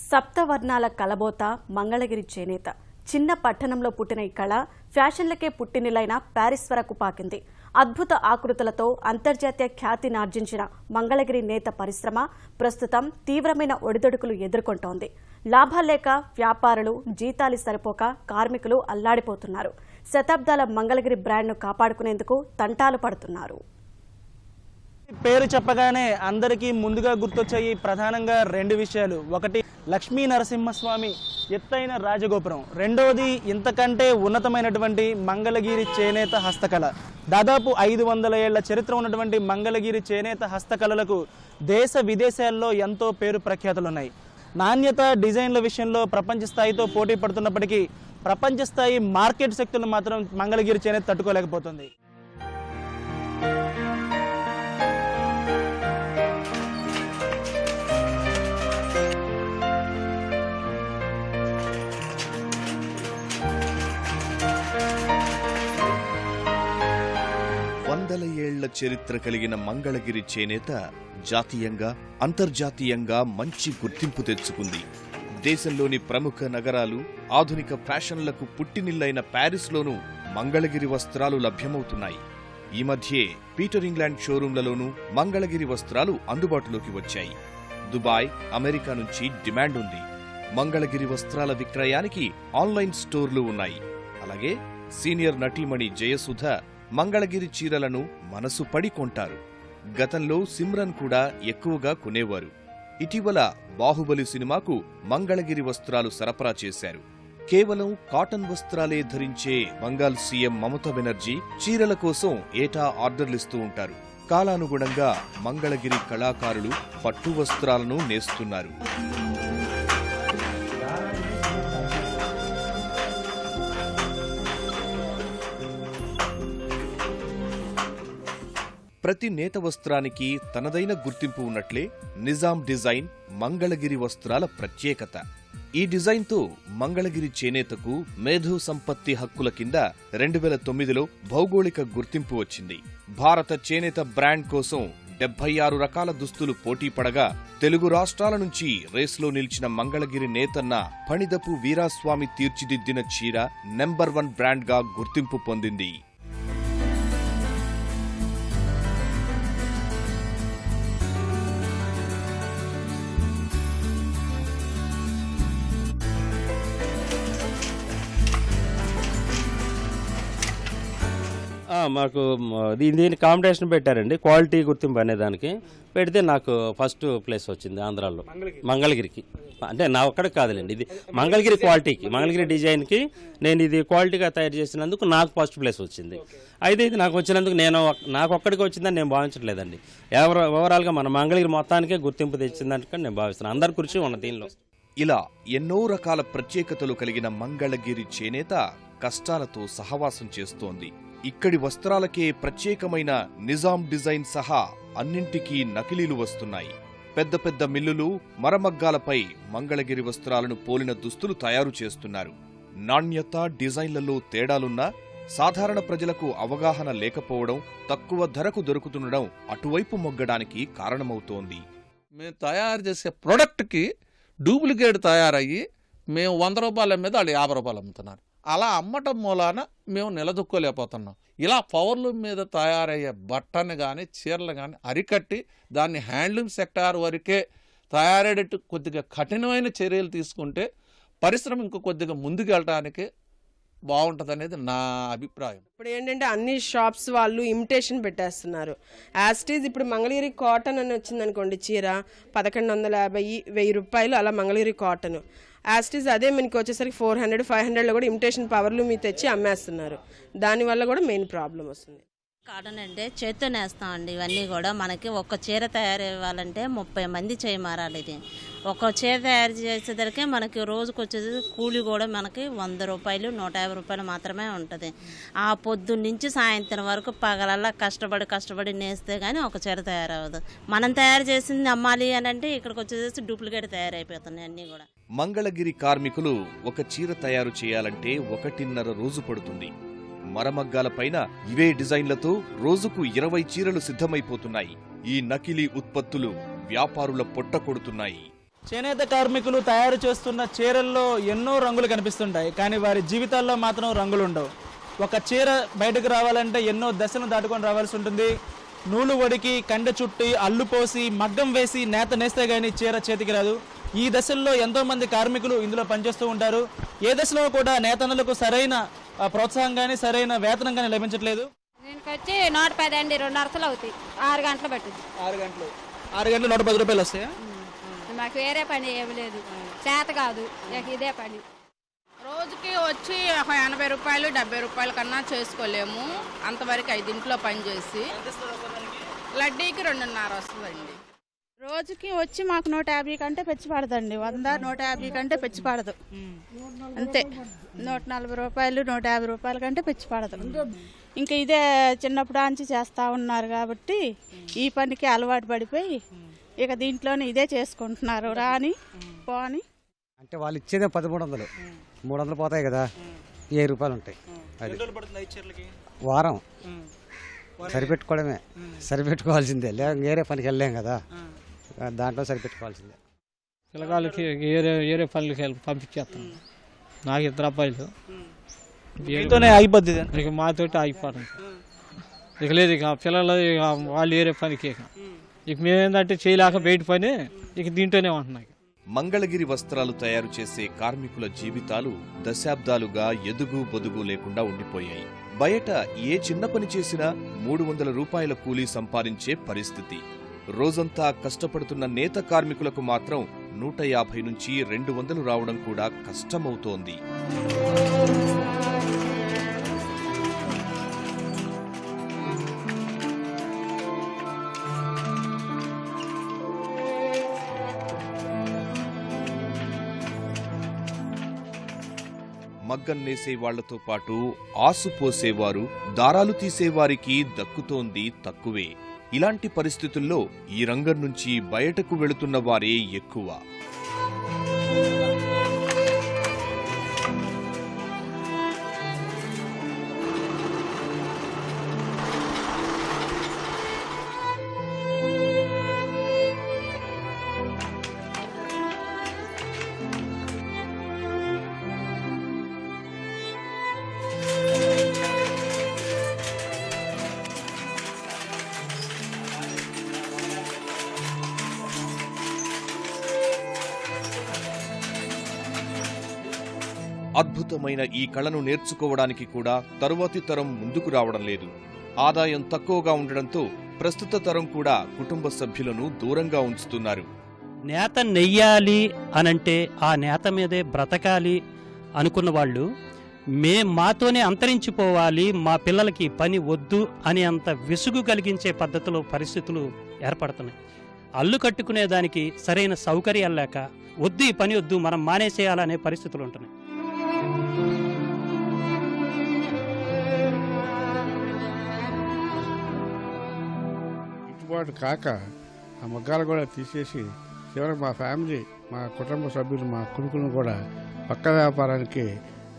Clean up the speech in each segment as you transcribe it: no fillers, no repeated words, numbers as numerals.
సప్తవర్ణాల కలబోత మంగళగిరి చేనేత చిన్న పట్టణంలో పుట్టిన ఈ కళ ఫ్యాషన్లకే పుట్టినిలైన ప్యారిస్ వరకు పాకింది. అద్భుత ఆకృతులతో అంతర్జాతీయ ఖ్యాతినార్జించిన మంగళగిరి నేత పరిశ్రమ ప్రస్తుతం తీవ్రమైన ఒడిదొడుకులు ఎదుర్కొంటోంది. లాభాలేక వ్యాపారులు జీతాలు సరిపోక కార్మికులు అల్లాడిపోతున్నారు. శతాబ్దాల మంగళగిరి బ్రాండ్ను కాపాడుకునేందుకు తంటాలు పడుతున్నారు. పేరు చెప్పగానే అందరికీ ముందుగా గుర్తొచ్చాయి ప్రధానంగా రెండు విషయాలు. ఒకటి లక్ష్మీ నరసింహస్వామి ఎత్తైన రాజగోపురం, రెండోది ఇంతకంటే ఉన్నతమైనటువంటి మంగళగిరి చేనేత హస్తకళ. దాదాపు 500 ఏళ్ల చరిత్ర ఉన్నటువంటి మంగళగిరి చేనేత హస్తకళలకు దేశ విదేశాల్లో ఎంతో పేరు ప్రఖ్యాతులున్నాయి. నాణ్యత డిజైన్ల విషయంలో ప్రపంచ స్థాయితో పోటీ పడుతున్నప్పటికీ ప్రపంచ స్థాయి మార్కెట్ శక్తులు మాత్రం మంగళగిరి చేనేత తట్టుకోలేకపోతుంది. వందల ఏళ్ల చరిత్ర కలిగిన మంగళగిరి చేనేత జాతీయంగా అంతర్జాతీయంగా మంచి గుర్తింపు తెచ్చుకుంది. దేశంలోని ప్రముఖ నగరాలు, ఆధునిక ఫ్యాషన్లకు పుట్టినిల్లైన ప్యారిస్లోనూ మంగళగిరి వస్త్రాలు లభ్యమవుతున్నాయి. ఈ మధ్యే పీటర్ ఇంగ్లాండ్ షోరూంలలోనూ మంగళగిరి వస్త్రాలు అందుబాటులోకి వచ్చాయి. దుబాయ్, అమెరికా నుంచి డిమాండ్ ఉంది. మంగళగిరి వస్త్రాల విక్రయానికి ఆన్లైన్ స్టోర్లు ఉన్నాయి. అలాగే సీనియర్ నటీమణి జయసుధ మంగళగిరి చీరలను మనసు పడి కొంటారు. గతంలో సిమ్రన్ కూడా ఎక్కువగా కొనేవారు. ఇటీవల బాహుబలి సినిమాకు మంగళగిరి వస్త్రాలు సరఫరా చేశారు. కేవలం కాటన్ వస్త్రాలే ధరించే బంగాల్ సీఎం మమతా బెనర్జీ చీరల కోసం ఏటా ఆర్డర్లిస్తూ ఉంటారు. కాలానుగుణంగా మంగళగిరి కళాకారులు పట్టు వస్త్రాలను నేస్తున్నారు. ప్రతి నేత వస్త్రానికి తనదైన గుర్తింపు ఉన్నట్లే నిజాం డిజైన్ మంగళగిరి వస్త్రాల ప్రత్యేకత. ఈ డిజైన్తో మంగళగిరి చేనేతకు మేధో సంపత్తి హక్కుల కింద 2009లో భౌగోళిక గుర్తింపు వచ్చింది. భారత చేనేత బ్రాండ్ కోసం 76 రకాల దుస్తులు పోటీ పడగా తెలుగు రాష్ట్రాల నుంచి రేస్లో నిలిచిన మంగళగిరి నేతన్న పణిదపు వీరాస్వామి తీర్చిదిద్దిన చీర నెంబర్ 1 బ్రాండ్గా గుర్తింపు పొందింది. మాకు దీని కాంపిటీషన్ పెట్టారండి, క్వాలిటీ గుర్తింపు అనేదానికి పెడితే నాకు ఫస్ట్ ప్లేస్ వచ్చింది ఆంధ్రాలో మంగళగిరికి. అంటే నా ఒక్కడికి కాదులేండి, ఇది మంగళగిరి క్వాలిటీకి, మంగళగిరి డిజైన్కి నేను ఇది క్వాలిటీగా తయారు చేసినందుకు నాకు ఫస్ట్ ప్లేస్ వచ్చింది. అయితే ఇది నాకు వచ్చినందుకు నాకు ఒక్కడికి వచ్చిందని నేను భావించట్లేదండి. ఓవరాల్గా మన మంగళగిరి మొత్తానికే గుర్తింపు తెచ్చిందని నేను భావిస్తున్నాను. అందరి కృషి ఉన్న దీనిలో. ఇలా ఎన్నో రకాల ప్రత్యేకతలు కలిగిన మంగళగిరి చేనేత కష్టాలతో సహవాసం చేస్తోంది. ఇక్కడి వస్త్రాలకే ప్రత్యేకమైన నిజాం డిజైన్ సహా అన్నింటికీ నకిలీలు వస్తున్నాయి. పెద్ద పెద్ద మిల్లులు మరమగ్గాలపై మంగళగిరి వస్త్రాలను పోలిన దుస్తులు తయారు చేస్తున్నారు. నాణ్యత డిజైన్లలో తేడాలున్నా సాధారణ ప్రజలకు అవగాహన లేకపోవడం, తక్కువ ధరకు దొరుకుతుండడం అటువైపు మొగ్గడానికి కారణమవుతోంది. మేము తయారు చేసే ప్రొడక్ట్కి డూప్లికేట్ తయారయ్యి మేము 100 రూపాయల మీద వాళ్ళు 50 రూపాయలు అమ్ముతున్నారు. అలా అమ్మటం మూలాన మేము నిలదొక్కోలేకపోతున్నాం. ఇలా పవర్లూమ్ మీద తయారయ్యే బట్టని కానీ చీరలు కానీ అరికట్టి దాన్ని హ్యాండ్లూమ్ సెక్టార్ వరకే తయారయ్యేటట్టు కొద్దిగా కఠినమైన చర్యలు తీసుకుంటే పరిశ్రమ ఇంకో కొద్దిగా ముందుకు వెళ్ళడానికి బాగుంటుంది అనేది నా అభిప్రాయం. ఇప్పుడు ఏంటంటే అన్ని షాప్స్ వాళ్ళు ఇమిటేషన్ పెట్టేస్తున్నారు. యాస్టీజ్ ఇప్పుడు మంగళగిరి కాటన్ అని వచ్చింది అనుకోండి, చీర 1150-1000 రూపాయలు అలా మంగళగిరి కాటన్. యాస్టీజ్ అదే మనకి వచ్చేసరికి 400-500లో కూడా ఇమిటేషన్ పవర్లు మీ తెచ్చి అమ్మేస్తున్నారు. దానివల్ల కూడా మెయిన్ ప్రాబ్లం వస్తుంది. కాటన్ అంటే చేత్తో నేస్తామండి. ఇవన్నీ కూడా మనకి ఒక్క చీర తయారు ఇవ్వాలంటే 30 మంది చేయమారాలి. ఇది ఒక చీర తయారు చేసేసరికి మనకి రోజుకు వచ్చేసి కూలి కూడా మనకి 100 రూపాయలు 150 రూపాయలు మాత్రమే ఉంటుంది. ఆ పొద్దున్న నుంచి సాయంత్రం వరకు పగలల్లా కష్టపడి నేస్తే కానీ ఒక చీర తయారవ్వదు. మనం తయారు చేసింది అమ్మాలి అని అంటే ఇక్కడికి వచ్చేసి డూప్లికేట్ తయారైపోతున్నాయి అన్నీ కూడా. మంగళగిరి కార్మికులు ఒక చీర తయారు చేయాలంటే 1.5 రోజు పడుతుంది. మరమగ్గాలపైన ఇవే డిజైన్లతో రోజుకు 20 చీరలు సిద్ధమైపోతున్నాయి. ఈ నకిలీ ఉత్పత్తులు వ్యాపారుల పొట్ట కొడుతున్నాయి. చేనేత కార్మికులు తయారు చేస్తున్న చీరల్లో ఎన్నో రంగులు కనిపిస్తుంటాయి, కానీ వారి జీవితాల్లో మాత్రం రంగులు ఉండవు. ఒక చీర బయటకు రావాలంటే ఎన్నో దశలను దాటుకొని రావాల్సి ఉంటుంది. నూలు వడికి, కండె చుట్టి, అల్లు పోసి, మగ్గం వేసి నేత నేస్తే కానీ చీర చేతికి రాదు. ఈ దశల్లో ఎంతోమంది కార్మికులు ఇందులో పనిచేస్తూ ఉంటారు. ఏ దశలో కూడా నేతన్నలకు సరైన ప్రోత్సాహం కానీ సరైన వేతనం కానీ లభించట్లేదు. దీనికి వచ్చి 110 అండి, 2 అరసలు అవుతాయి. 6 గంటలు పట్టింది. 6 గంటలు 110 రూపాయలు వస్తాయా? మాకు వేరే పని ఏమి లేదు, చేత కాదు, ఇదే పని. రోజుకి వచ్చి ఒక 80 రూపాయలు 70 రూపాయల కన్నా చేసుకోలేము. అంతవరకు 5 ఇంట్లో పని చేసి లడ్డీకి 2.5 వస్తుందండి. రోజుకి వచ్చి మాకు 150 కంటే పెంచి పడదండి. 100, 150 కంటే పెంచి పడదు. అంతే, 140 రూపాయలు 150 రూపాయల కంటే పెంచి పడదు. ఇంకా ఇదే చిన్నప్పుడు ఆంచి చేస్తూ ఉన్నారు కాబట్టి ఈ పనికి అలవాటు పడిపోయి ఇక దీంట్లోనే ఇదే చేసుకుంటున్నారు. రాని పోని అంటే వాళ్ళు ఇచ్చేదే 1300, 300 పోతాయి కదా, 7 రూపాయలు ఉంటాయి. అది వారం సరిపెట్టుకోవడమే, సరిపెట్టుకోవాల్సిందే, లేక వేరే పనికి వెళ్ళలేం కదా, దాంట్లో సరిపెట్టుకోవాల్సిందే. పిల్లగాళ్ళకి ఏరే పనులకి పంపించేస్తాం. నాకు 2 అబ్బాయిలు, అయిపోద్ది. ఇక మాతోటి ఆగిపోవడం ఇక లేదు. ఇక పిల్లలు ఇక వాళ్ళు ఏరే పనికి ఇక మేమేందంటే చేయలేక బయట పని ఇక దీంట్లోనే ఉంటున్నాయి. మంగళగిరి వస్త్రాలు తయారు చేసే కార్మికుల జీవితాలు దశాబ్దాలుగా ఎదుగు బొదుగు లేకుండా ఉండిపోయాయి. బయట ఏ చిన్న పని చేసినా 300 రూపాయల కూలీ సంపాదించే పరిస్థితి. రోజంతా కష్టపడుతున్న నేత కార్మికులకు మాత్రం 150 నుంచి 200 రావడం కూడా కష్టమవుతోంది. మగ్గం నేసే వాళ్లతో పాటు ఆసు పోసేవారు, దారాలు తీసేవారికి దక్కుతోంది తక్కువే. ఇలాంటి పరిస్థితుల్లో ఈ రంగం నుంచి బయటకు వెళుతున్న వారే ఎక్కువ. అద్భుతమైన ఈ కళను నేర్చుకోవడానికి కూడా తరువాతి తరం ముందుకు రావడం లేదు. ఆదాయం తక్కువగా ఉండడంతో ప్రస్తుత తరం కూడా కుటుంబ సభ్యులను దూరంగా ఉంచుతున్నారు. నేత నెయ్యాలి అనంటే ఆ నేత మీదే బ్రతకాలి అనుకున్న వాళ్ళు మాతోనే అంతరించిపోవాలి, మా పిల్లలకి పని వద్దు అని అంత విసుగు కలిగించే పద్ధతిలో పరిస్థితులు ఏర్పడుతున్నాయి. అల్లు కట్టుకునే దానికి సరైన సౌకర్యాలు లేక వద్దు, ఈ పని వద్దు, మనం మానేసేయాలనే పరిస్థితులు ఉంటున్నాయి. గిట్టుబాటు కాక ఆ మగ్గాలు కూడా తీసేసి చివరికి మా ఫ్యామిలీ, మా కుటుంబ సభ్యులు, మా కొడుకులను కూడా పక్క వ్యాపారానికి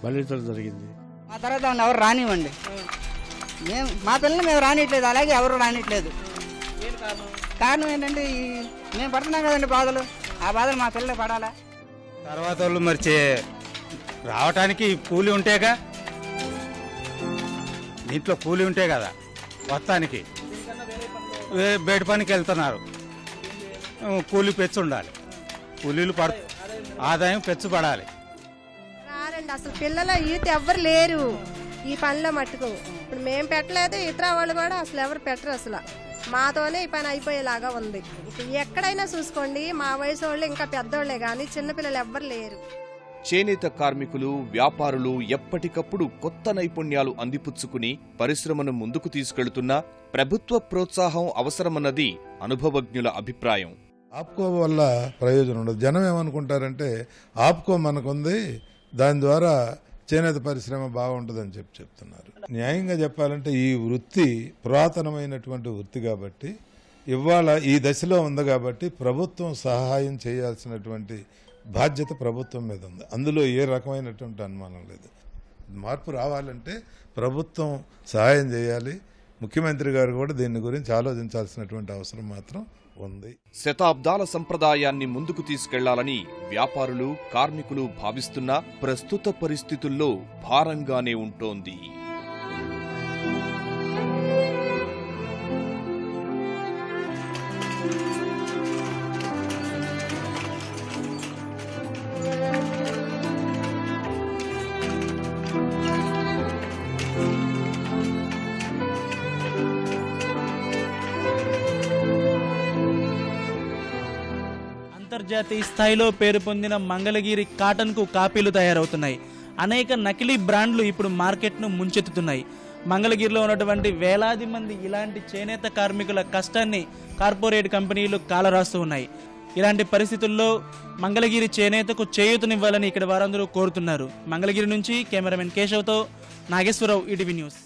బలించడం జరిగింది. మా తర్వాత ఎవరు రానివ్వండి, మా పిల్లలు మేము రానిట్లేదు, అలాగే ఎవరు రానిట్లేదు. కారణం ఏంటంటే మేము పడుతున్నాం కదండి బాధలు, ఆ బాధలు మా పిల్లలు పడాలా. తర్వాత వాళ్ళు మరి రావటానికి కూలి ఉంటేగా, దీంట్లో కూలి ఉంటే కదా మొత్తానికి. బయట పనికి వెళ్తున్నారు, కూలి పెచ్చు ఉండాలి, కూలీలు ఆదాయం పెచ్చు పడాలి. రారండి అసలు, పిల్లల యూత్ ఎవ్వరు లేరు ఈ పనిలో మట్టుకు. ఇప్పుడు మేము పెట్టలేదు, ఇతర వాళ్ళు కూడా అసలు ఎవరు పెట్టరు. అసలు మాతోనే ఈ పని అయిపోయేలాగా ఉంది. ఎక్కడైనా చూసుకోండి, మా వయసు వాళ్ళు ఇంకా పెద్దోళ్లే కానీ చిన్నపిల్లలు ఎవ్వరు లేరు. చేనేత కార్మికులు, వ్యాపారులు ఎప్పటికప్పుడు కొత్త నైపుణ్యాలు అందిపుచ్చుకుని పరిశ్రమను ముందుకు తీసుకెళ్తున్నా ప్రభుత్వ ప్రోత్సాహం అవసరమన్నది అనుభవజ్ఞుల అభిప్రాయం. ఆప్కో వల్ల ప్రయోజనం ఉండదు. జనం ఏమనుకుంటారంటే ఆప్కో మనకుంది, దాని ద్వారా చేనేత పరిశ్రమ బాగుంటుందని చెప్తున్నారు. న్యాయంగా చెప్పాలంటే ఈ వృత్తి పురాతనమైనటువంటి వృత్తి కాబట్టి, ఇవాళ ఈ దశలో ఉంది కాబట్టి ప్రభుత్వం సహాయం చేయాల్సినటువంటి బాధ్యత ప్రభుత్వం మీద ఉంది. అందులో ఏ రకమైనటువంటి అనుమానం లేదు. మార్పు రావాలంటే ప్రభుత్వం సహాయం చేయాలి. ముఖ్యమంత్రి గారు కూడా దీని గురించి ఆలోచించాల్సినటువంటి అవసరం మాత్రం ఉంది. శతాబ్దాల సంప్రదాయాన్ని ముందుకు తీసుకెళ్లాలని వ్యాపారులు, కార్మికులు భావిస్తున్నా ప్రస్తుత పరిస్థితుల్లో భారంగానే ఉంటోంది. అంతర్జాతీయ స్థాయిలో పేరు పొందిన మంగళగిరి కాటన్కు కాపీలు తయారవుతున్నాయి. అనేక నకిలీ బ్రాండ్లు ఇప్పుడు మార్కెట్ను ముంచెత్తుతున్నాయి. మంగళగిరిలో ఉన్నటువంటి వేలాది మంది ఇలాంటి చేనేత కార్మికుల కష్టాన్ని కార్పొరేట్ కంపెనీలు కాలరాస్తూ ఉన్నాయి. ఇలాంటి పరిస్థితుల్లో మంగళగిరి చేనేతకు చేయూతనివ్వాలని ఇక్కడ వారందరూ కోరుతున్నారు. మంగళగిరి నుంచి కెమెరామెన్ కేశవ్తో నాగేశ్వరరావు, ఈటీవీ న్యూస్.